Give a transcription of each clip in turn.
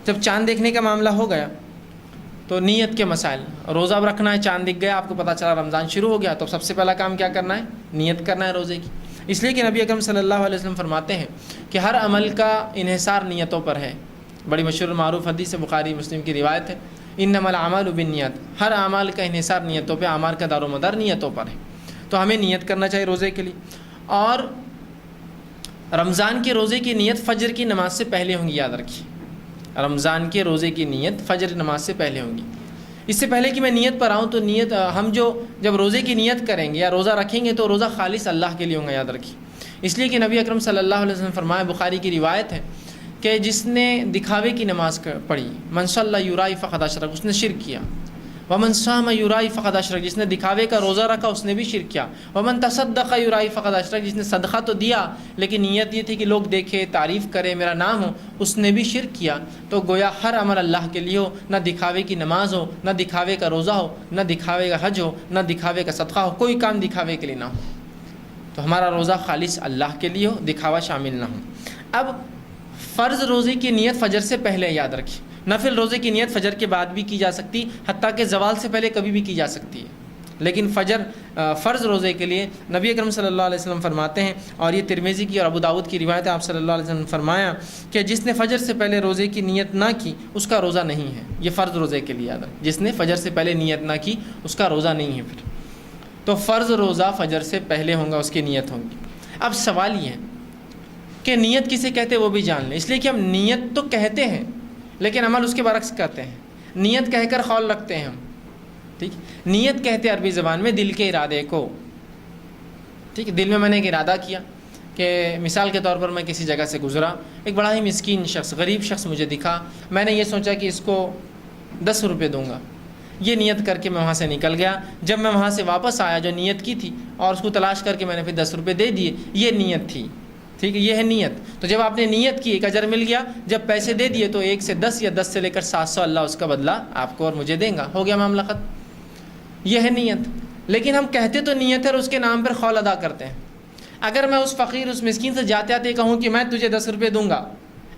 جب چاند دیکھنے کا معاملہ ہو گیا تو نیت کے مسائل، روزہ اب رکھنا ہے، چاند دکھ گیا، آپ کو پتہ چلا رمضان شروع ہو گیا، تو سب سے پہلا کام کیا کرنا ہے؟ نیت کرنا ہے روزے کی۔ اس لیے کہ نبی اکرم صلی اللہ علیہ وسلم فرماتے ہیں کہ ہر عمل کا انحصار نیتوں پر ہے۔ بڑی مشہور معروف حدیث ہے، بخاری مسلم کی روایت ہے، انما الاعمال بالنیات، ہر اعمال کا انحصار نیتوں پہ، اعمال کا دار و مدار نیتوں پر ہے۔ تو ہمیں نیت کرنا چاہیے روزے کے لیے۔ اور رمضان کے روزے کی نیت فجر کی نماز سے پہلے ہوں گی، یاد رکھیے، رمضان کے روزے کی نیت فجر نماز سے پہلے ہوں گی۔ اس سے پہلے کہ میں نیت پر آؤں تو نیت ہم جب روزے کی نیت کریں گے یا روزہ رکھیں گے تو روزہ خالص اللہ کے لیے ہوگا، یاد رکھیے۔ اس لیے کہ نبی اکرم صلی اللہ علیہ وسلم فرمایا، بخاری کی روایت ہے کہ جس نے دکھاوے کی نماز پڑھی، من صلی یرائی فقد اشرک، اس نے شرک کیا۔ ومن صام یرائی فقد اشرک، جس نے دکھاوے کا روزہ رکھا اس نے بھی شرک کیا۔ ومن تصدق یرائی فقد اشرک، جس نے صدقہ تو دیا لیکن نیت یہ تھی کہ لوگ دیکھے، تعریف کرے، میرا نام ہو، اس نے بھی شرک کیا۔ تو گویا ہر عمل اللہ کے لیے ہو، نہ دکھاوے کی نماز ہو، نہ دکھاوے کا روزہ ہو، نہ دکھاوے کا حج ہو، نہ دکھاوے کا صدقہ ہو، کوئی کام دکھاوے کے لیے نہ ہو۔ تو ہمارا روزہ خالص اللہ کے لیے ہو، دکھاوا شامل نہ ہو۔ اب فرض روزے کی نیت فجر سے پہلے، یاد رکھیے، نفل روزے کی نیت فجر کے بعد بھی کی جا سکتی، حتیٰ کہ زوال سے پہلے کبھی بھی کی جا سکتی ہے، لیکن فرض روزے کے لیے نبی اکرم صلی اللہ علیہ وسلم فرماتے ہیں، اور یہ ترمذی کی اور ابو داؤد کی روایت ہے، آپ صلی اللہ علیہ وسلم نے فرمایا کہ جس نے فجر سے پہلے روزے کی نیت نہ کی اس کا روزہ نہیں ہے۔ یہ فرض روزے کے لیے، یاد رکھیں، جس نے فجر سے پہلے نیت نہ کی اس کا روزہ نہیں ہے۔ پھر تو فرض روزہ فجر سے پہلے ہوگا، اس کی نیت ہوگی۔ اب سوال یہ ہے کہ نیت کسے کہتے ہیں وہ بھی جان لیں، اس لیے کہ ہم نیت تو کہتے ہیں لیکن عمل اس کے برعکس کرتے ہیں۔ نیت کہہ کر قول رکھتے ہیں ہم، ٹھیک، نیت کہتے ہیں عربی زبان میں دل کے ارادے کو، ٹھیک، دل میں نے ایک ارادہ کیا کہ مثال کے طور پر میں کسی جگہ سے گزرا، ایک بڑا ہی مسکین شخص، غریب شخص مجھے دکھا، میں نے یہ سوچا کہ اس کو 10 روپے دوں گا، یہ نیت کر کے میں وہاں سے نکل گیا۔ جب میں وہاں سے واپس آیا جو نیت کی تھی اور اس کو تلاش کر کے میں نے پھر 10 روپے دے دیے، یہ نیت تھی، ٹھیک ہے، یہ ہے نیت۔ تو جب آپ نے نیت کی ایک اجر مل گیا، جب پیسے دے دیے تو 1 سے 10 یا 10 سے لے کر 700 اللہ اس کا بدلہ آپ کو اور مجھے دیں گا، ہو گیا معاملہ ختم۔ یہ ہے نیت۔ لیکن ہم کہتے تو نیت ہے اور اس کے نام پر قول ادا کرتے ہیں۔ اگر میں اس فقیر، اس مسکین سے جاتے آتے کہوں کہ میں تجھے 10 روپے دوں گا،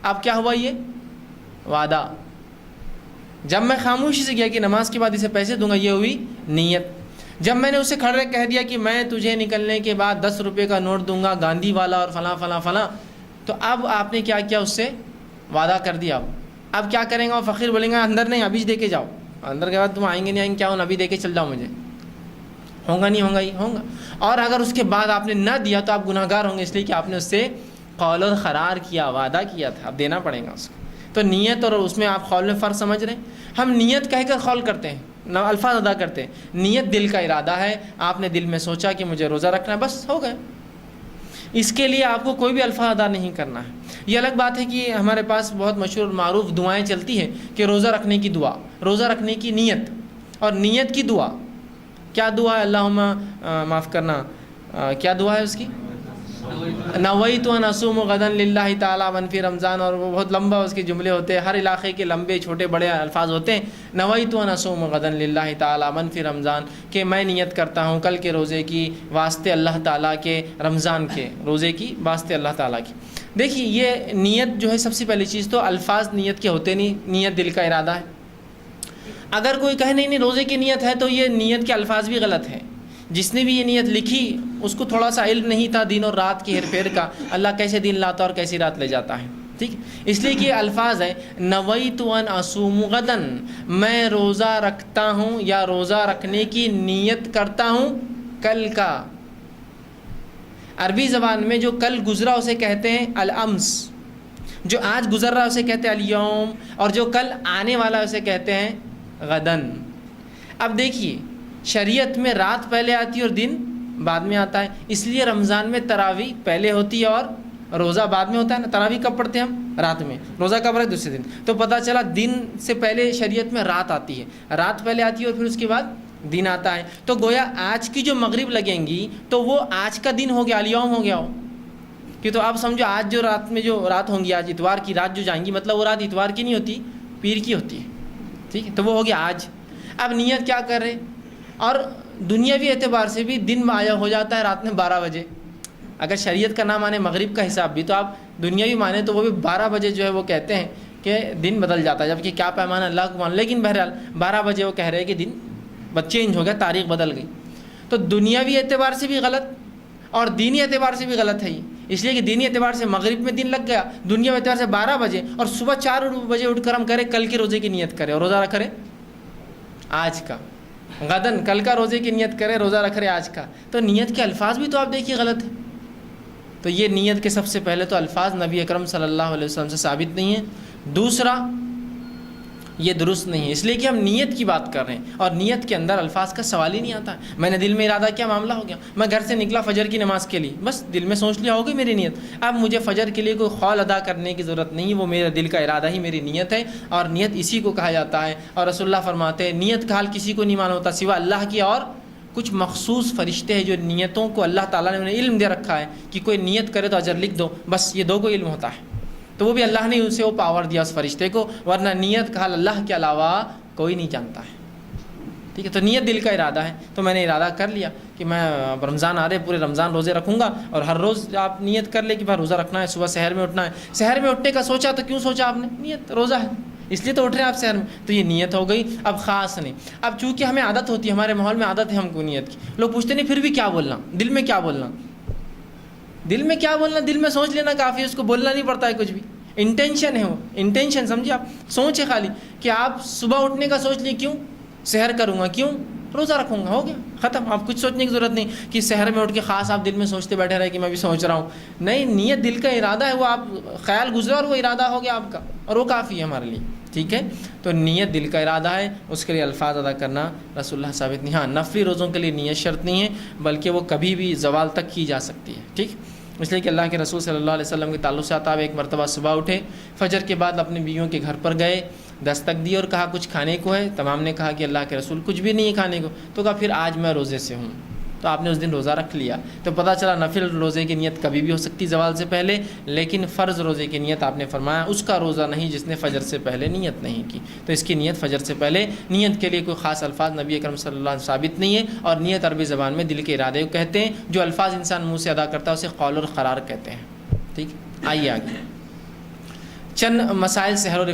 اب کیا ہوا؟ یہ وعدہ۔ جب میں خاموشی سے گیا کہ نماز کے بعد اسے پیسے دوں گا، یہ ہوئی نیت۔ جب میں نے اسے کھڑے کہہ دیا کہ میں تجھے نکلنے کے بعد 10 روپے کا نوٹ دوں گا، گاندھی والا اور فلاں فلاں فلاں، تو اب آپ نے کیا کیا؟ اس سے وعدہ کر دیا۔ اب کیا کریں گا؟ وہ فقیر بولیں گا اندر نہیں، ابھی دے کے جاؤ، اندر کے بعد تم آئیں گے نہیں آئیں گے، کیا ہوں ابھی دے کے چل جاؤ، مجھے ہوگا نہیں ہوگا ہی ہوگا۔ اور اگر اس کے بعد آپ نے نہ دیا تو آپ گناہ گار ہوں گے، اس لیے کہ آپ نے اس سے قول اور قرار کیا، وعدہ کیا تھا، اب دینا پڑے گا اس کو۔ تو نیت اور اس میں آپ قول میں فرق سمجھ رہے ہیں؟ ہم نیت کہہ کر قول کرتے ہیں، الفاظ ادا کرتے ہیں۔ نیت دل کا ارادہ ہے، آپ نے دل میں سوچا کہ مجھے روزہ رکھنا ہے، بس ہو گئے۔ اس کے لیے آپ کو کوئی بھی الفاظ ادا نہیں کرنا ہے۔ یہ الگ بات ہے کہ ہمارے پاس بہت مشہور معروف دعائیں چلتی ہیں کہ روزہ رکھنے کی دعا، روزہ رکھنے کی نیت اور نیت کی دعا۔ کیا دعا ہے؟ اللہم معاف کرنا، کیا دعا ہے اس کی؟ نویت ان اصوم غدا للہ تعالی من فی رمضان، اور وہ بہت لمبا اس کے جملے ہوتے ہیں، ہر علاقے کے لمبے چھوٹے بڑے الفاظ ہوتے ہیں۔ نویت ان اصوم غدا للہ تعالی من فی رمضان، کہ میں نیت کرتا ہوں کل کے روزے کی واسطے اللہ تعالیٰ کے، رمضان کے روزے کی واسطے اللہ تعالیٰ کی۔ دیکھیے یہ نیت جو ہے، سب سے پہلی چیز تو الفاظ نیت کے ہوتے نہیں، نیت دل کا ارادہ ہے۔ اگر کوئی کہے نہیں روزے کی نیت ہے، تو یہ نیت کے الفاظ بھی غلط ہیں۔ جس نے بھی یہ نیت لکھی اس کو تھوڑا سا علم نہیں تھا دین اور رات کی ہیر پھیر کا، اللہ کیسے دن لاتا اور کیسی رات لے جاتا ہے، ٹھیک۔ اس لیے کہ یہ الفاظ ہیں، نویت ان اصوم غدن، میں روزہ رکھتا ہوں یا روزہ رکھنے کی نیت کرتا ہوں کل کا۔ عربی زبان میں جو کل گزرا اسے کہتے ہیں الامس، جو آج گزر رہا اسے کہتے ہیں الیوم، اور جو کل آنے والا اسے کہتے ہیں غدن۔ اب دیکھیے شریعت میں رات پہلے آتی ہے اور دن بعد میں آتا ہے، اس لیے رمضان میں تراویح پہلے ہوتی ہے اور روزہ بعد میں ہوتا ہے نا۔ تراویح کب پڑھتے ہیں ہم؟ رات میں، روزہ کب رہے؟ دوسرے دن۔ تو پتہ چلا دن سے پہلے شریعت میں رات آتی ہے، رات پہلے آتی ہے اور پھر اس کے بعد دن آتا ہے۔ تو گویا آج کی جو مغرب لگیں گی تو وہ آج کا دن ہو گیا، الیوم ہو گیا ہو، کہ تو اب سمجھو آج جو رات میں جو رات ہوں گی، آج اتوار کی رات جو جائیں گی، مطلب وہ رات اتوار کی نہیں ہوتی، پیر کی ہوتی ہے، ٹھیک ہے، تو وہ ہو گیا آج۔ اب نیت کیا کر رہے؟ اور دنیاوی اعتبار سے بھی دن آیا ہو جاتا ہے رات میں 12 بجے، اگر شریعت کا نام آنے مغرب کا حساب بھی، تو آپ دنیاوی مانیں تو وہ بھی 12 بجے جو ہے وہ کہتے ہیں کہ دن بدل جاتا ہے، جبکہ کیا پیمانہ اللہ کو مان. لیکن بہرحال 12 بجے وہ کہہ رہے ہیں کہ دن چینج ہو گیا، تاریخ بدل گئی. تو دنیاوی اعتبار سے بھی غلط اور دینی اعتبار سے بھی غلط ہے یہ. اس لیے کہ دینی اعتبار سے مغرب میں دن لگ گیا، دنیا اعتبار سے 12 بجے، اور صبح 4 بجے اٹھ کر ہم کریں کل کے روزے کی نیت کریں اور روزہ رکھ رہے آج کا، غدن کل کا روزے کی نیت کرے، روزہ رکھ رہے آج کا. تو نیت کے الفاظ بھی تو آپ دیکھیے غلط ہے. تو یہ نیت کے سب سے پہلے تو الفاظ نبی اکرم صلی اللہ علیہ وسلم سے ثابت نہیں ہیں. دوسرا یہ درست نہیں ہے، اس لیے کہ ہم نیت کی بات کر رہے ہیں اور نیت کے اندر الفاظ کا سوال ہی نہیں آتا ہے. میں نے دل میں ارادہ کیا، معاملہ ہو گیا. میں گھر سے نکلا فجر کی نماز کے لیے، بس دل میں سوچ لیا ہوگی میری نیت. اب مجھے فجر کے لیے کوئی قول ادا کرنے کی ضرورت نہیں، وہ میرا دل کا ارادہ ہی میری نیت ہے. اور نیت اسی کو کہا جاتا ہے. اور رسول اللہ فرماتے ہیں نیت کا حال کسی کو نہیں معلوم ہوتا سوا اللہ کی اور کچھ مخصوص فرشتے ہیں جو نیتوں کو اللہ تعالیٰ نے انہیں علم دے رکھا ہے کہ کوئی نیت کرے تو اجر لکھ دو، بس یہ 2 کو علم ہوتا ہے. تو وہ بھی اللہ نے اسے وہ پاور دیا اس فرشتے کو، ورنہ نیت کا حال اللہ کے علاوہ کوئی نہیں جانتا ہے. ٹھیک ہے، تو نیت دل کا ارادہ ہے. تو میں نے ارادہ کر لیا کہ میں رمضان آ رہے پورے رمضان روزے رکھوں گا، اور ہر روز آپ نیت کر لے کہ بھائی روزہ رکھنا ہے، صبح سحر میں اٹھنا ہے. سحر میں اٹھنے کا سوچا تو کیوں سوچا آپ نے؟ نیت روزہ ہے اس لیے تو اٹھ رہے ہیں آپ سحر میں، تو یہ نیت ہو گئی. اب خاص نہیں. اب چونکہ ہمیں عادت ہوتی ہے، ہمارے ماحول میں عادت ہے ہم کو نیت کی. لوگ پوچھتے نہیں پھر بھی کیا بولنا، دل میں کیا بولنا، دل میں کیا بولنا، دل میں سوچ لینا کافی ہے، اس کو بولنا نہیں پڑتا ہے کچھ بھی. انٹینشن ہے وہ، انٹینشن سمجھے آپ، سوچ ہے خالی کہ آپ صبح اٹھنے کا سوچ لیں کیوں سحر کروں گا، کیوں روزہ رکھوں گا، ہو گیا ختم. آپ کچھ سوچنے کی ضرورت نہیں کہ سحر میں اٹھ کے خاص آپ دل میں سوچتے بیٹھے رہے کہ میں بھی سوچ رہا ہوں. نہیں، نیت دل کا ارادہ ہے، وہ آپ خیال گزرا اور وہ ارادہ ہو گیا آپ کا، اور وہ کافی ہے ہمارے لیے. ٹھیک ہے، تو نیت دل کا ارادہ ہے، اس کے لیے الفاظ ادا کرنا رسول اللہ ثابت نہیں. ہاں نفلی روزوں کے لیے نیت شرط نہیں ہے، بلکہ وہ کبھی بھی زوال تک کی جا سکتی ہے. ٹھیک، اس لیے کہ اللہ کے رسول صلی اللہ علیہ وسلم کے تعلق سے آتا ہے ایک مرتبہ صبح اٹھے، فجر کے بعد اپنی بیویوں کے گھر پر گئے، دستک دی اور کہا کچھ کھانے کو ہے. تمام نے کہا کہ اللہ کے رسول کچھ بھی نہیں ہے کھانے کو. تو کہا پھر آج میں روزے سے ہوں. تو آپ نے اس دن روزہ رکھ لیا. تو پتہ چلا نفل روزے کی نیت کبھی بھی ہو سکتی زوال سے پہلے، لیکن فرض روزے کی نیت آپ نے فرمایا اس کا روزہ نہیں جس نے فجر سے پہلے نیت نہیں کی. تو اس کی نیت فجر سے پہلے. نیت کے لیے کوئی خاص الفاظ نبی اکرم صلی اللہ علیہ وسلم ثابت نہیں ہے، اور نیت عربی زبان میں دل کے ارادے کو کہتے ہیں. جو الفاظ انسان منہ سے ادا کرتا ہے اسے قول اور قرار کہتے ہیں. ٹھیک، آئیے آگے چند مسائل سحر اور